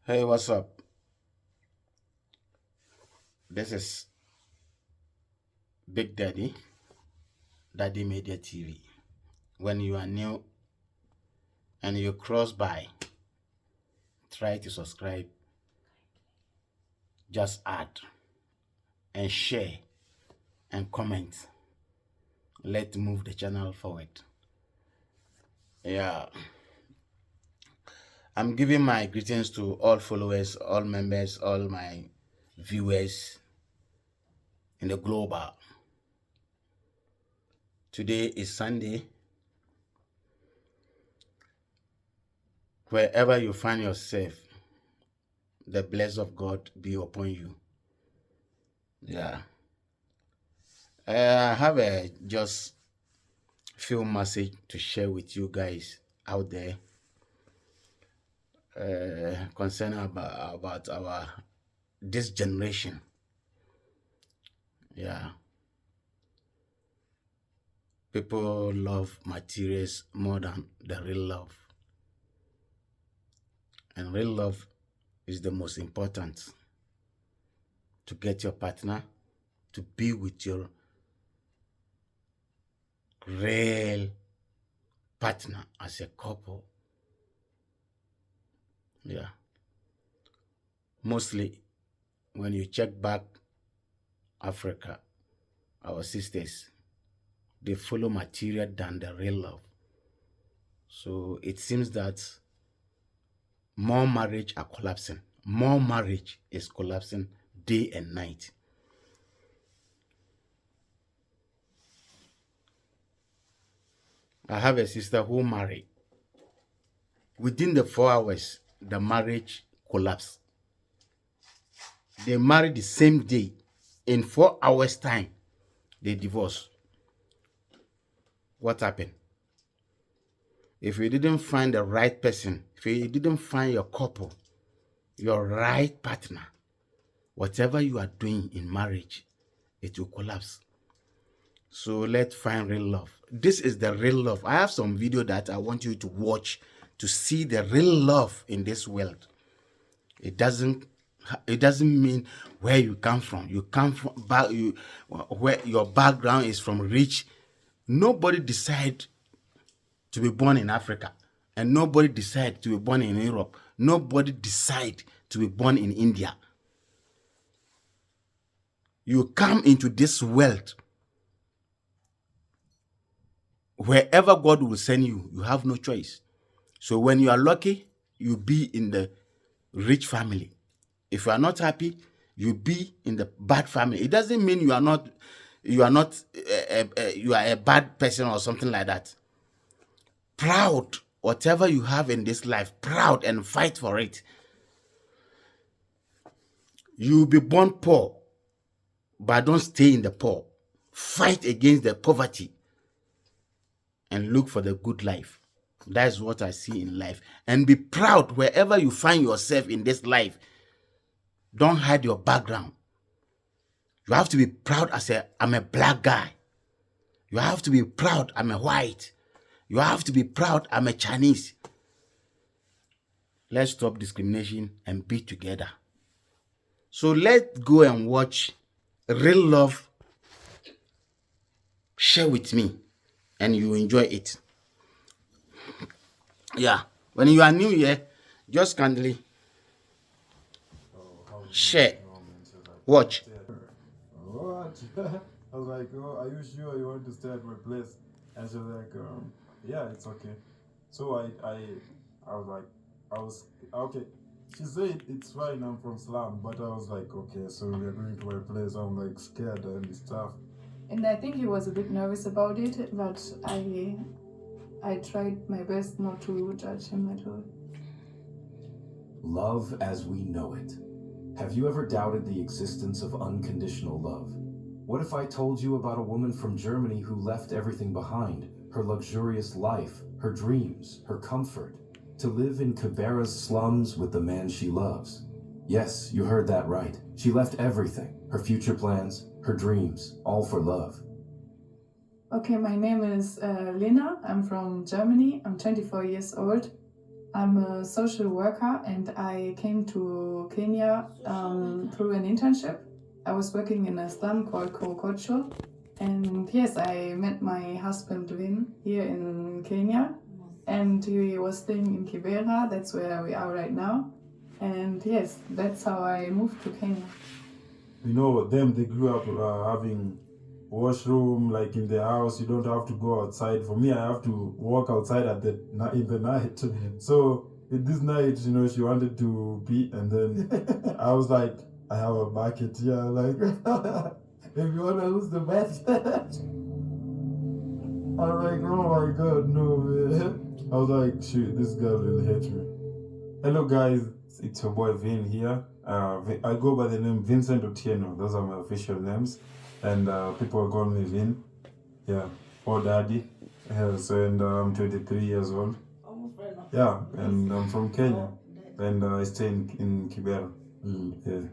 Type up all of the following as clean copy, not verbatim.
Hey, what's up? This is Big Daddy Media TV. When you are new and you cross by, try to subscribe, just add and share and comment. Let's move the channel forward. Yeah, I'm giving my greetings to all followers, all members, all my viewers in the global. Today is Sunday. Wherever you find yourself, the blessing of God be upon you. Yeah. I have a just few message to share with you guys out there concerning about our this generation. Yeah, people love materials more than the real love, and real love is the most important. To get your partner, to be with your real partner as a couple. Yeah, mostly when you check back Africa, our sisters, they follow material than the real love. So it seems that more marriage are collapsing. More marriage is collapsing day and night. I have a sister who married. Within the 4 hours, the marriage collapsed. They married the same day. In 4 hours' time, they divorced. What happened? If you didn't find the right person, if you didn't find your couple, your right partner, whatever you are doing in marriage, it will collapse. So let's find real love. This is the real love. I have some video that I want you to watch to see the real love in this world. It doesn't mean where you come from. You come from where your background is from rich. Nobody decide to be born in Africa, and nobody decide to be born in Europe. Nobody decide to be born in India. You come into this world. Wherever God will send you, you have no choice. So when you are lucky, you be in the rich family. If you are not happy, you be in the bad family. It doesn't mean you are not you are a bad person or something like that. Proud, whatever you have in this life, proud and fight for it. You will be born poor, but don't stay in the poor. Fight against the poverty and look for the good life. That's what I see in life. And be proud wherever you find yourself in this life. Don't hide your background. You have to be proud I'm a black guy. You have to be proud I'm a white. You have to be proud I'm a Chinese. Let's stop discrimination and be together. So let's go and watch Real Love. Share with me and you enjoy it. Yeah. When you are new here, just kindly share. Watch. What? I was like, oh, are you sure you want to stay at my place? And she was like, yeah, it's okay. So I was like, I was okay. She said it's fine. I'm from Slum, but I was like, okay, so we are going to my place. I'm like scared and stuff. And I think he was a bit nervous about it, but I tried my best not to judge him at all. Love as we know it. Have you ever doubted the existence of unconditional love? What if I told you about a woman from Germany who left everything behind, her luxurious life, her dreams, her comfort, to live in Kibera's slums with the man she loves? Yes, you heard that right. She left everything, her future plans, her dreams, all for love. Okay, my name is Lena. I'm from Germany. I'm 24 years old. I'm a social worker and I came to Kenya through an internship. I was working in a slum called Korokocho. And yes, I met my husband Vin here in Kenya. And he was staying in Kibera, that's where we are right now. And yes, that's how I moved to Kenya. You know, they grew up having washroom like in the house. You don't have to go outside. For me, I have to walk outside in the night. So this night, you know, she wanted to pee, and then I was like, I have a bucket here, like if you wanna use the bath. I'm like, oh my god, no man. I was like, shoot, this girl really hates me. Hello guys, it's your boy Vin here. I go by the name Vincent Otieno. Those are my official names, and people call me Vin. Yeah, or Daddy. And I'm 23 years old. Yeah, and I'm from Kenya, and I stay in Kibera. Yeah.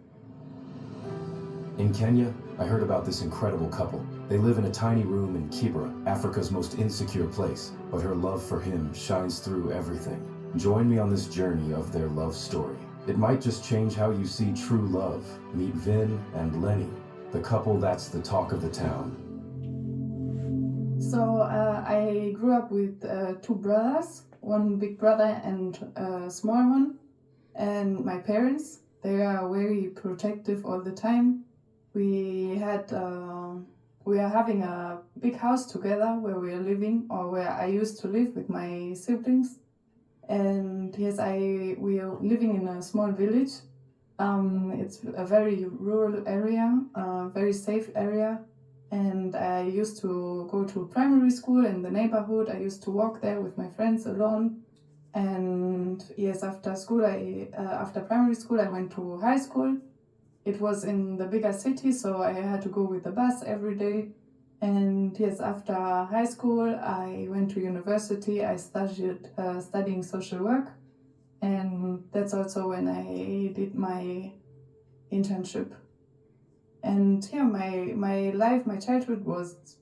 In Kenya, I heard about this incredible couple. They live in a tiny room in Kibera, Africa's most insecure place, but her love for him shines through everything. Join me on this journey of their love story. It might just change how you see true love. Meet Vin and Lenny, the couple that's the talk of the town. So I grew up with two brothers, one big brother and a small one. And my parents, they are very protective all the time. We are having a big house together where we are living, or where I used to live with my siblings. And yes, we are living in a small village. It's a very rural area, a very safe area. And I used to go to primary school in the neighborhood. I used to walk there with my friends alone. And yes, after primary school, I went to high school. It was in the bigger city, so I had to go with the bus every day. And yes, after high school, I went to university. I started studying social work. And that's also when I did my internship. And yeah, my childhood was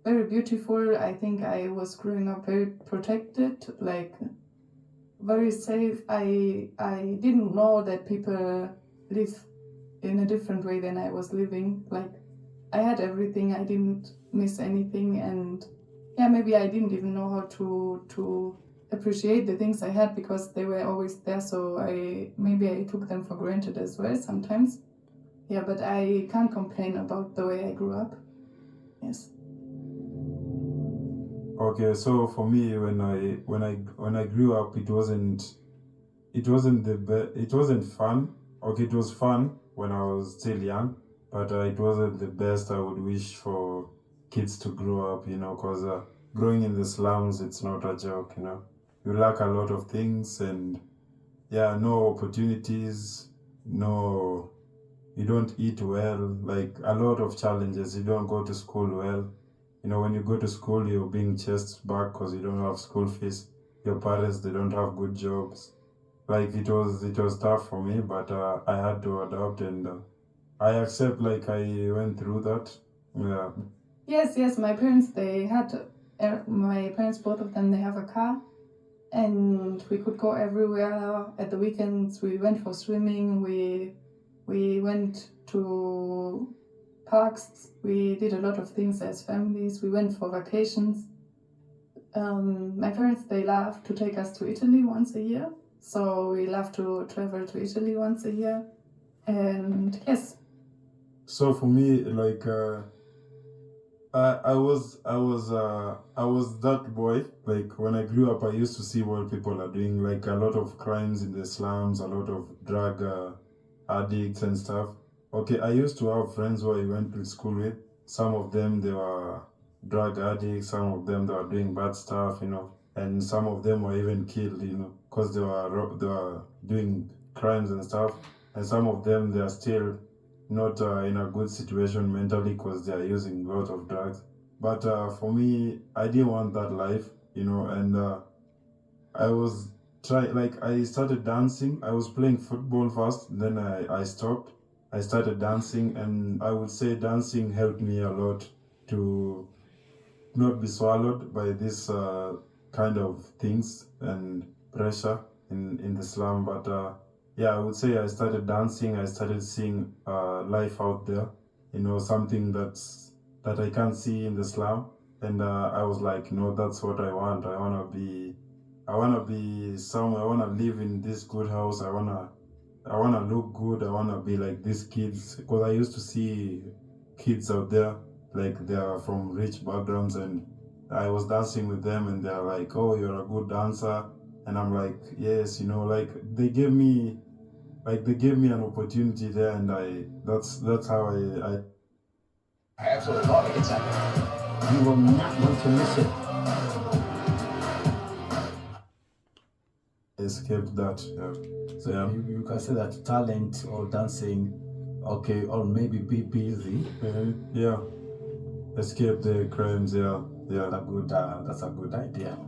very beautiful. I think I was growing up very protected, like very safe. I didn't know that people live in a different way than I was living. Like, I had everything, I didn't miss anything, and yeah, maybe I didn't even know how to appreciate the things I had because they were always there, so maybe I took them for granted as well sometimes. Yeah, but I can't complain about the way I grew up. Yes. Okay, so for me, when I grew up, it wasn't fun. Okay, it was fun when I was still young, but it wasn't the best. I would wish for kids to grow up, you know, because growing in the slums, it's not a joke, you know. You lack a lot of things, and yeah, no opportunities, no, you don't eat well, like a lot of challenges. You don't go to school well. You know, when you go to school, you're being chased back because you don't have school fees. Your parents, they don't have good jobs. Like it was tough for me, but I had to adapt, and I accept, like I went through that. Yeah. Yes, my parents, both of them, they have a car, and we could go everywhere. At the weekends, we went for swimming, we went to parks, we did a lot of things as families, we went for vacations. My parents, they love to take us to Italy once a year, so we love to travel to Italy once a year. And yes. So for me, like I was that boy. Like when I grew up, I used to see what people are doing, like a lot of crimes in the slums, a lot of drug addicts and stuff. Okay, I used to have friends who I went to school with. Some of them, they were drug addicts. Some of them, they were doing bad stuff, you know, and some of them were even killed, you know, because they were doing crimes and stuff. And some of them, they are still not in a good situation mentally because they are using a lot of drugs. But for me, I didn't want that life, you know, and I started dancing. I was playing football first, then I stopped. I started dancing, and I would say dancing helped me a lot to not be swallowed by this kind of things and pressure. in the slum. But yeah, I would say I started dancing. I started seeing life out there. Something that I can't see in the slum. And I was like, that's what I want. I wanna be somewhere. I wanna live in this good house. I wanna look good. I wanna be like these kids, because I used to see kids out there, like they are from rich backgrounds, and I was dancing with them, and they're like, "Oh, you're a good dancer," and I'm like, "Yes," like they gave me an opportunity there, and that's how I absolutely love it. You will not want to miss it. escaped that. Yeah. So yeah, you can say that talent or dancing, okay, or maybe be busy. Yeah. Escape the crimes. Yeah. Yeah. That's a good idea.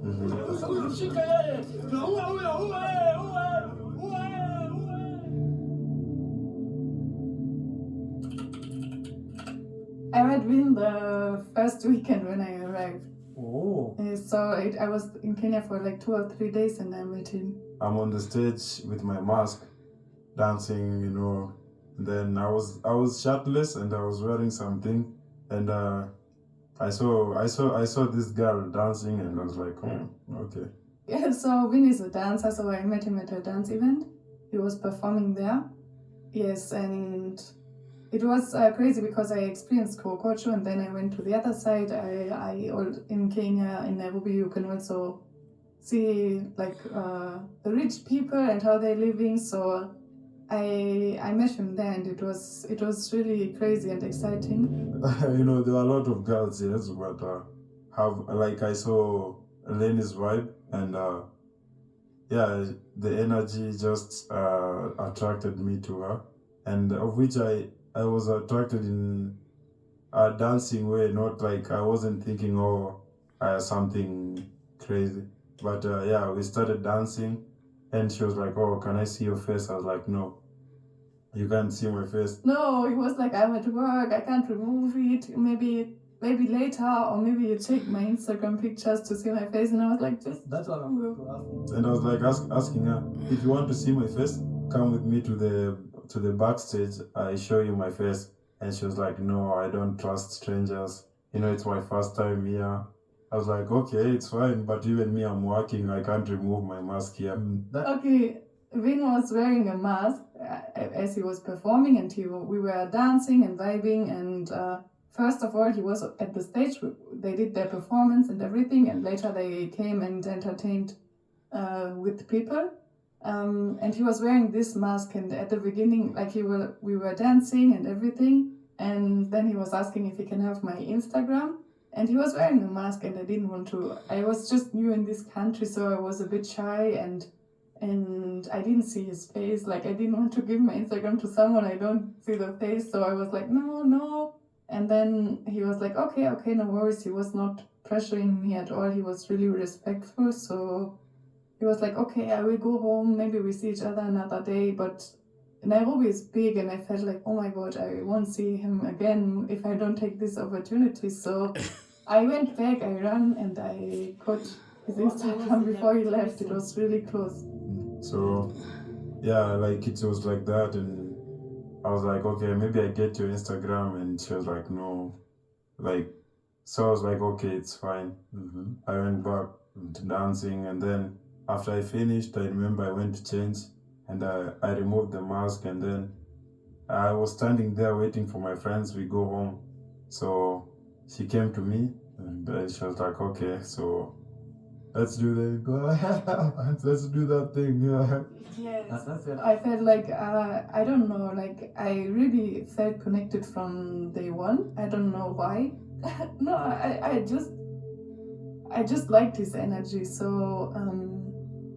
I met Vin the first weekend when I arrived. Oh. So I was in Kenya for like 2 or 3 days and I met him. I'm on the stage with my mask, dancing, and then I was shirtless and I was wearing something, and I saw this girl dancing, and I was like, oh, okay. Yeah, so Vin is a dancer, so I met him at a dance event. He was performing there. Yes, and it was crazy because I experienced Kokocho and then I went to the other side. In Kenya, in Nairobi, you can also see like the rich people and how they're living. So I met him there, and it was really crazy and exciting. There are a lot of girls, yes, but I saw Lenny's vibe, and yeah, the energy just attracted me to her, and of which I was attracted in a dancing way, not like I wasn't thinking, something crazy, but yeah, we started dancing, and she was like, oh, can I see your face? I was like, no, you can't see my face. No, it was like, I'm at work, I can't remove it. Maybe later, or maybe you check my Instagram pictures to see my face. And I was like, That's what I'm going to ask. And I was like asking her, if you want to see my face, come with me to the backstage. I show you my face. And she was like, no, I don't trust strangers. It's my first time here. I was like, okay, it's fine, but even me, I'm working. I can't remove my mask here. Okay, Vin was wearing a mask as he was performing, and we were dancing and vibing. And first of all, he was at the stage. They did their performance and everything, and later they came and entertained with people. And he was wearing this mask, and at the beginning, we were dancing and everything, and then he was asking if he can have my Instagram. And he was wearing a mask, and I didn't want to. I was just new in this country, so I was a bit shy, and I didn't see his face. Like, I didn't want to give my Instagram to someone I don't see the face, so I was like, no. And then he was like, okay, no worries. He was not pressuring me at all. He was really respectful, so he was like, okay, I will go home. Maybe we see each other another day. But Nairobi is big, and I felt like, oh my God, I won't see him again if I don't take this opportunity. So I went back, I ran, and I got his Instagram before he left. It was really close. So yeah, like it was like that, and I was like, okay, maybe I get your Instagram, and she was like, no, so I was like, okay, it's fine. I went back to dancing, and then after I finished, I remember I went to change, and I removed the mask, and then I was standing there waiting for my friends. We go home, so she came to me, and she was like, okay, so let's do let's do that thing. Yeah. Yes. I felt like, I don't know, like I really felt connected from day one. I don't know why. No, I just liked his energy. So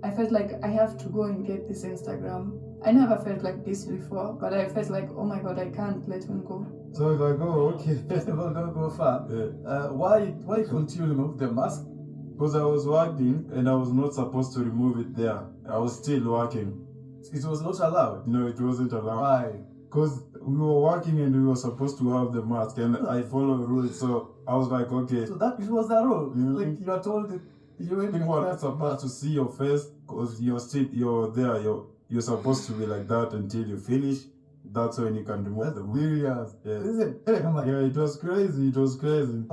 I felt like I have to go and get this Instagram. I never felt like this before, but I felt like, oh my God, I can't let him go. So I was like, oh, okay. Don't go far. Yeah. Why couldn't you remove the mask? Because I was working and I was not supposed to remove it there. I was still working. It was not allowed. No, it wasn't allowed. Why? Because we were working and we were supposed to have the mask, and I follow rules, so I was like, okay. So that it was the rule. Mhm. Like you are told you really want us about to see your face because you're there. You're supposed to be like that until you finish. That's when you can remove the videos. Yes. Is it? Yeah, it was crazy. It was crazy.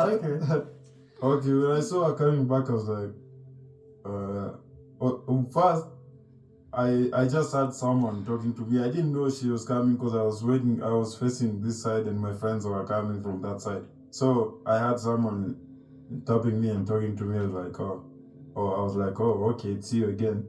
Okay. Okay, when I saw her coming back, I was like, first, I just had someone talking to me. I didn't know she was coming because I was waiting. I was facing this side and my friends were coming from that side. So I had someone tapping me and talking to me. I was like, okay, it's you again.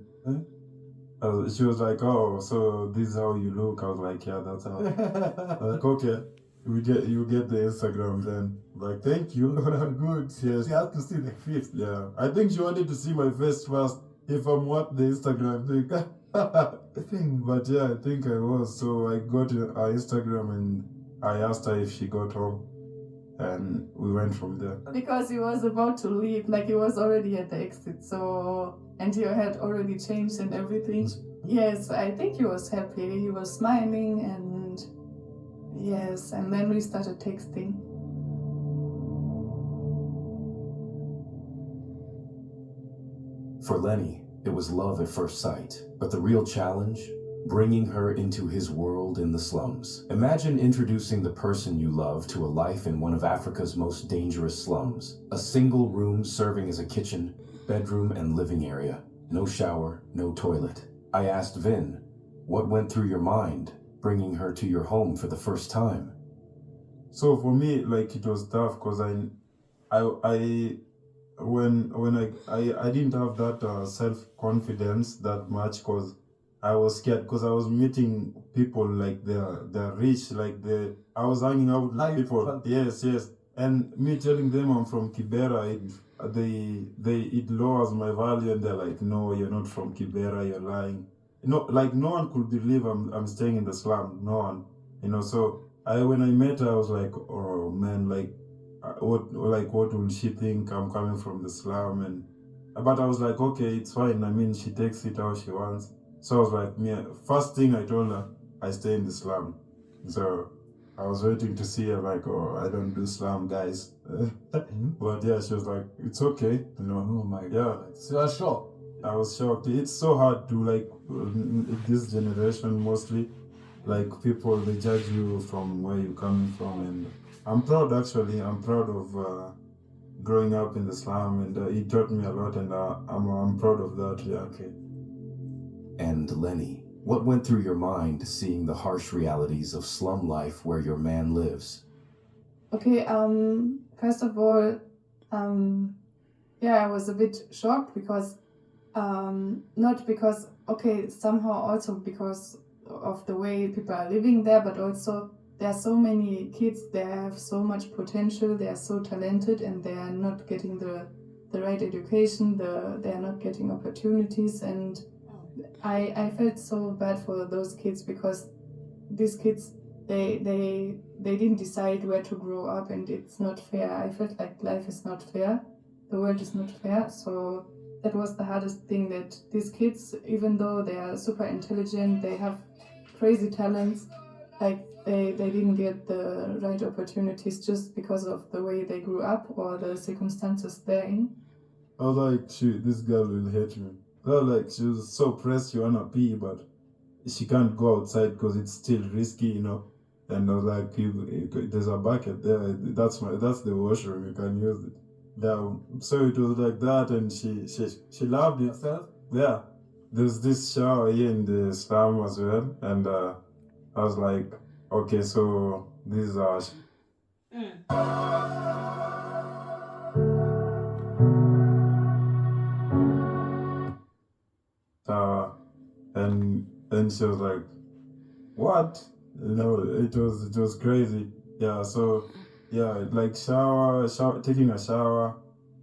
She was like, oh, so this is how you look. I was like, yeah, that's how. Like, okay, you get the Instagram then. Like, thank you. Good. Yes. She has to see the face. Yeah. I think she wanted to see my face first. If I'm what the Instagram thing. But yeah, I think I was. So I got her Instagram and I asked her if she got home. And we went from there. Because he was about to leave, like he was already at the exit, so, and he had already changed and everything. Yes, I think he was happy. He was smiling, and yes, and then we started texting. For Lenny, it was love at first sight, but the real challenge? Bringing her into his world in the slums. Imagine introducing the person you love to a life in one of Africa's most dangerous slums. A single room serving as a kitchen, bedroom, and living area. No shower, no toilet. I asked Vin, what went through your mind bringing her to your home for the first time? So for me, like, it was tough because when I didn't have that self-confidence that much because I was scared because I was meeting people like they're rich, like I was hanging out with people. Yes. And me telling them I'm from Kibera, it lowers my value, and they're like, no, you're not from Kibera, you're lying. Like no one could believe I'm staying in the slum. No one. So when I met her, I was like, oh man, like what will she think? I'm coming from the slum, but I was like, okay, it's fine. I mean, she takes it how she wants. So I was like, first thing I told her, I stay in the slum. So I was waiting to see her, like, oh, I don't do slum, guys. But yeah, she was like, it's okay, Oh my God. Yeah. So I was shocked. I was shocked. It's so hard to, like, this generation mostly, like, people, they judge you from where you're coming from. And I'm proud, actually. I'm proud of growing up in the slum, and it taught me a lot, and I'm proud of that, yeah. Okay. And Lenny, what went through your mind seeing the harsh realities of slum life where your man lives? Okay, first of all, yeah, I was a bit shocked because, not because, okay, somehow also because of the way people are living there, but also there are so many kids, they have so much potential, they are so talented, and they are not getting the right education, they are not getting opportunities, and I felt so bad for those kids because these kids, they didn't decide where to grow up, and it's not fair. I felt like life is not fair, the world is not fair. So that was the hardest thing, that these kids, even though they are super intelligent, they have crazy talents, like they didn't get the right opportunities just because of the way they grew up or the circumstances they're in. I was like, shoot, this girl will hate me. I was like, she was so pressed, she wanna pee, but she can't go outside because it's still risky. And I was like, there's a bucket there. That's the washroom. You can use it. Yeah. So it was like that, and she loved it. Yourself? Yeah. There's this shower here in the slum as well, and I was like, okay, so this is our. And she was like, what? It was crazy. Yeah, so yeah, like shower, taking a shower,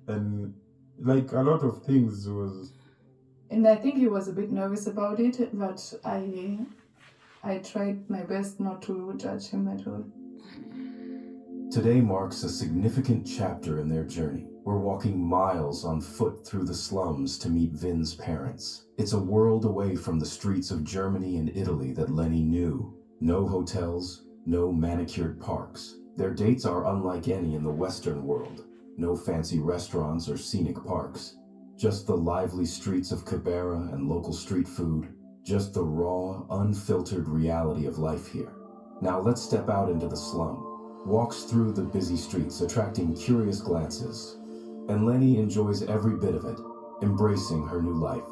and like a lot of things was. And I think he was a bit nervous about it, but I tried my best not to judge him at all. Today marks a significant chapter in their journey. We're walking miles on foot through the slums to meet Vin's parents. It's a world away from the streets of Germany and Italy that Lenny knew. No hotels, no manicured parks. Their dates are unlike any in the Western world. No fancy restaurants or scenic parks. Just the lively streets of Kibera and local street food. Just the raw, unfiltered reality of life here. Now let's step out into the slum. Walks through the busy streets, attracting curious glances. And Lenny enjoys every bit of it, embracing her new life.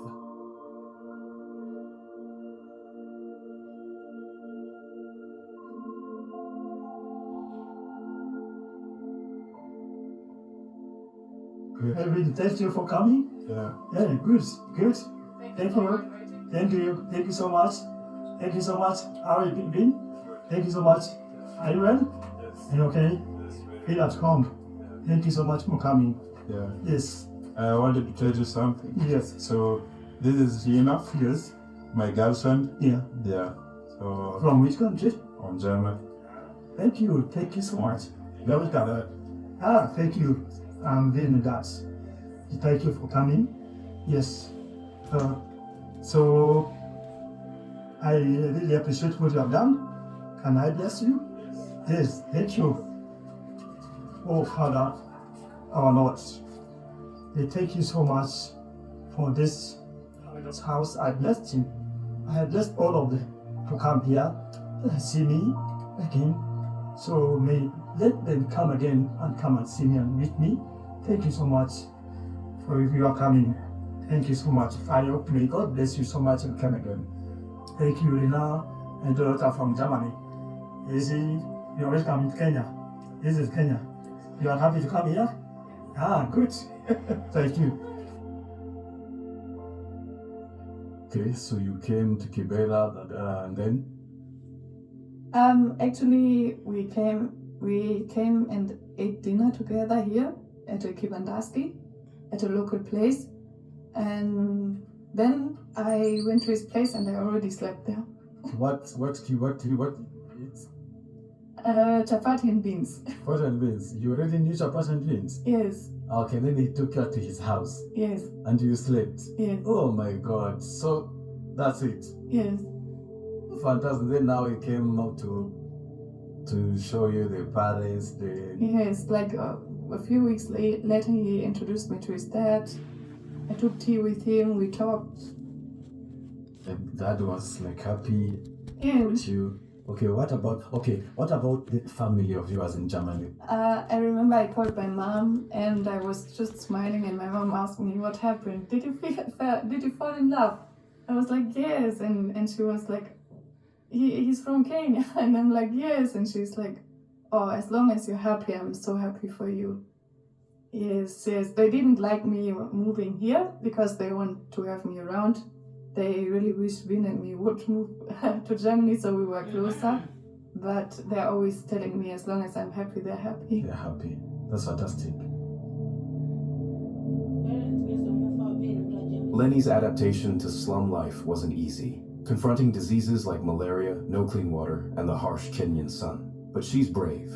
Really, thank you for coming. Yeah. Yeah, good. Thank you so much. Thank you so much. How have you been? Thank you so much. Are you well? Are you okay? Feel at home. Thank you so much for coming. Yeah. Yes. I wanted to tell you something. Yes. So this is Gina, Yes. my girlfriend. Yeah. Yeah. So From which country? from Germany. Thank you. Thank you so much. Welcome. Thank you. I'm very glad. Thank you for coming. Yes. So I really appreciate what you have done. Can I bless you? Yes. Thank you. Oh Father, our Lord, I thank you so much for this house. I blessed him. I have blessed all of them to come here and see me again. So may let them come again and come and see me and meet me. Thank you so much for your coming. Thank you so much. I hope may God bless you so much and come again. Thank you, Rina and daughter from Germany. You see, you're welcome in Kenya. This is Kenya. You are happy to come here? Good. Thank you. Okay, so you came to Kibera and then? Actually, we came and ate dinner together here at a Kibandaski, at a local place, and then I went to his place and I already slept there. What? It's Chapati and beans. what and beans. You already knew chapati and beans? Yes, Okay, then he took you to his house yes, and you slept. yes, Oh my God. So that's it. yes. Fantastic. Then now he came out to show you the parents, the Yes, like a few weeks later, he introduced me to his dad. I took tea with him, we talked. dad was like happy Yeah. with you. Okay, what about the family of yours in Germany? I remember I called my mom and I was just smiling, and my mom asked me what happened. Did you fall in love? I was like, yes, and she was like, he's from Kenya, and I'm like, yes, and she's like, oh, as long as you're happy, I'm so happy for you. Yes, they didn't like me moving here because they want to have me around. They really wish Vin and me would move to Germany so we were closer. But they're always telling me as long as I'm happy, they're happy. They're happy. That's fantastic. Lenny's adaptation to slum life wasn't easy, confronting diseases like malaria, no clean water, and the harsh Kenyan sun. But she's brave,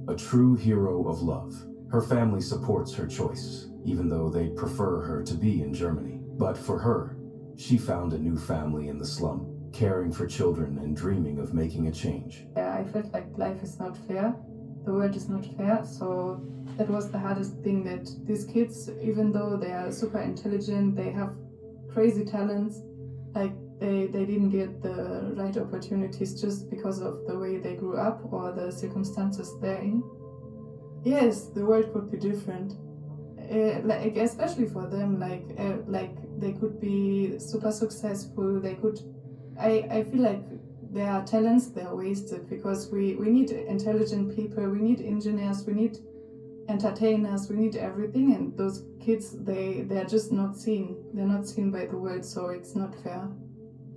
a true hero of love. Her family supports her choice, even though they'd prefer her to be in Germany. But for her, she found a new family in the slum, caring for children and dreaming of making a change. I felt like life is not fair. The world is not fair. So that was the hardest thing, that these kids, even though they are super intelligent, they have crazy talents, like they didn't get the right opportunities just because of the way they grew up or the circumstances they're in. Yes, the world could be different. Like especially for them, like they could be super successful. They could. I feel like their talents, they're wasted, because we need intelligent people. We need engineers. We need entertainers. We need everything. And those kids, they're just not seen. They're not seen by the world. So it's not fair.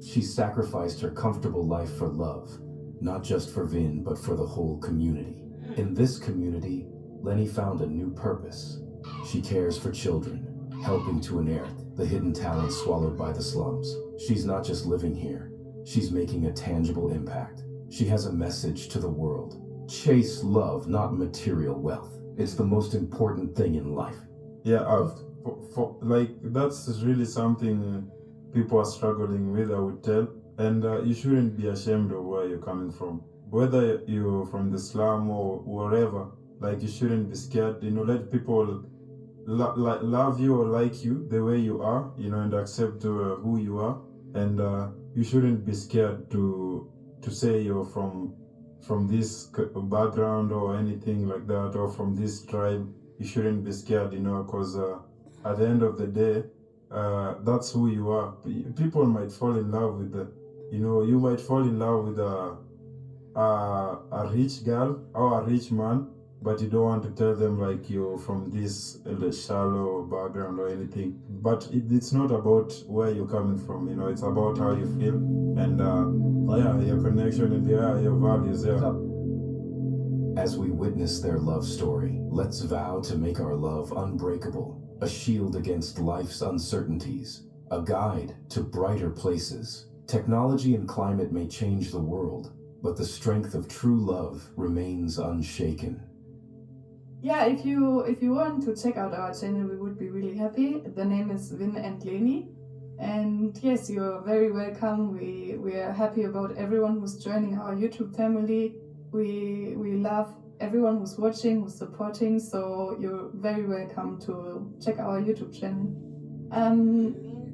She sacrificed her comfortable life for love, not just for Vin, but for the whole community. In this community, Lenny found a new purpose. She cares for children, helping to unearth the hidden talents swallowed by the slums. She's not just living here, she's making a tangible impact. She has a message to the world. Chase love, not material wealth. It's the most important thing in life. Yeah, for like that's really something people are struggling with, I would tell. And you shouldn't be ashamed of where you're coming from. Whether you're from the slum or wherever, Like you shouldn't be scared. Let people love you or like you the way you are. And accept who you are. And you shouldn't be scared to say you're from this background or anything like that, or from this tribe. You shouldn't be scared, because at the end of the day, that's who you are. People might fall in love with you might fall in love with a rich girl or a rich man, but you don't want to tell them like you're from this shallow background or anything. But it's not about where you're coming from. It's about how you feel and yeah, your connection and your values. Yeah. As we witness their love story, let's vow to make our love unbreakable, a shield against life's uncertainties, a guide to brighter places. Technology and climate may change the world, but the strength of true love remains unshaken. Yeah, if you want to check out our channel, we would be really happy. The name is Vin and Leni. And yes, you're very welcome. We are happy about everyone who's joining our YouTube family. We love everyone who's watching, who's supporting. So you're very welcome to check our YouTube channel.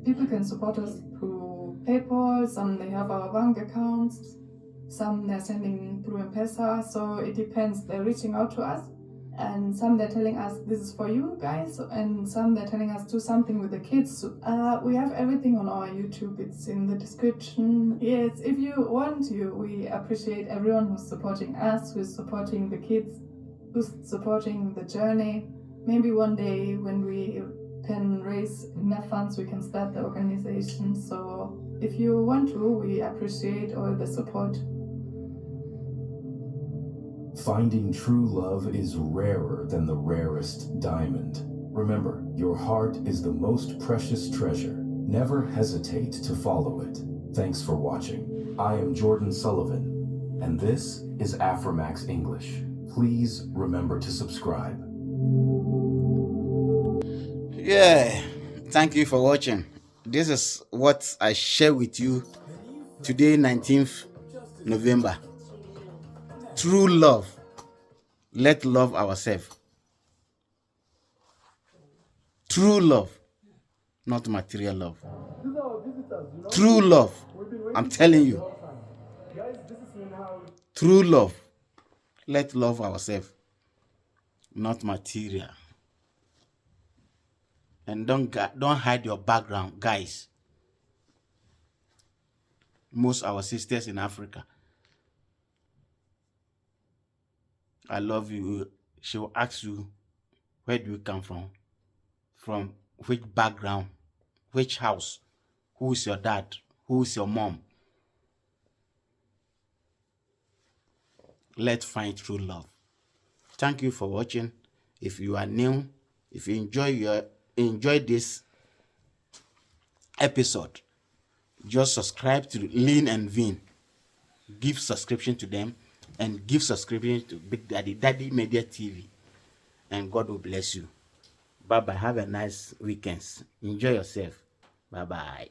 People can support us through PayPal. Some they have our bank accounts. Some they're sending through M-Pesa. So it depends. They're reaching out to us. And some they're telling us this is for you guys, and some they're telling us do something with the kids. We have everything on our YouTube. It's in the description. Yes, if you want to, we appreciate everyone who's supporting us, who's supporting the kids, who's supporting the journey. Maybe one day when we can raise enough funds, we can start the organization. So if you want to, we appreciate all the support. Finding true love is rarer than the rarest diamond. Remember, your heart is the most precious treasure. Never hesitate to follow it. Thanks for watching. I am Jordan Sullivan, and this is Aframax English. Please remember to subscribe. Yeah, thank you for watching. This is what I share with you today, 19th November. True love. Let's love ourselves. True love, not material love. True love. I'm telling you. True love. Let's love ourselves, not material. And don't hide your background, guys. Most our sisters in Africa, I love you. She will ask you, where do you come from? From which background? Which house? Who is your dad? Who is your mom? Let's find true love. Thank you for watching. If you are new, if you enjoy this episode, just subscribe to Lean and Vin. Give subscription to them and give subscription to Big Daddy Media TV. And God will bless you. Bye bye. Have a nice weekend. Enjoy yourself. Bye bye.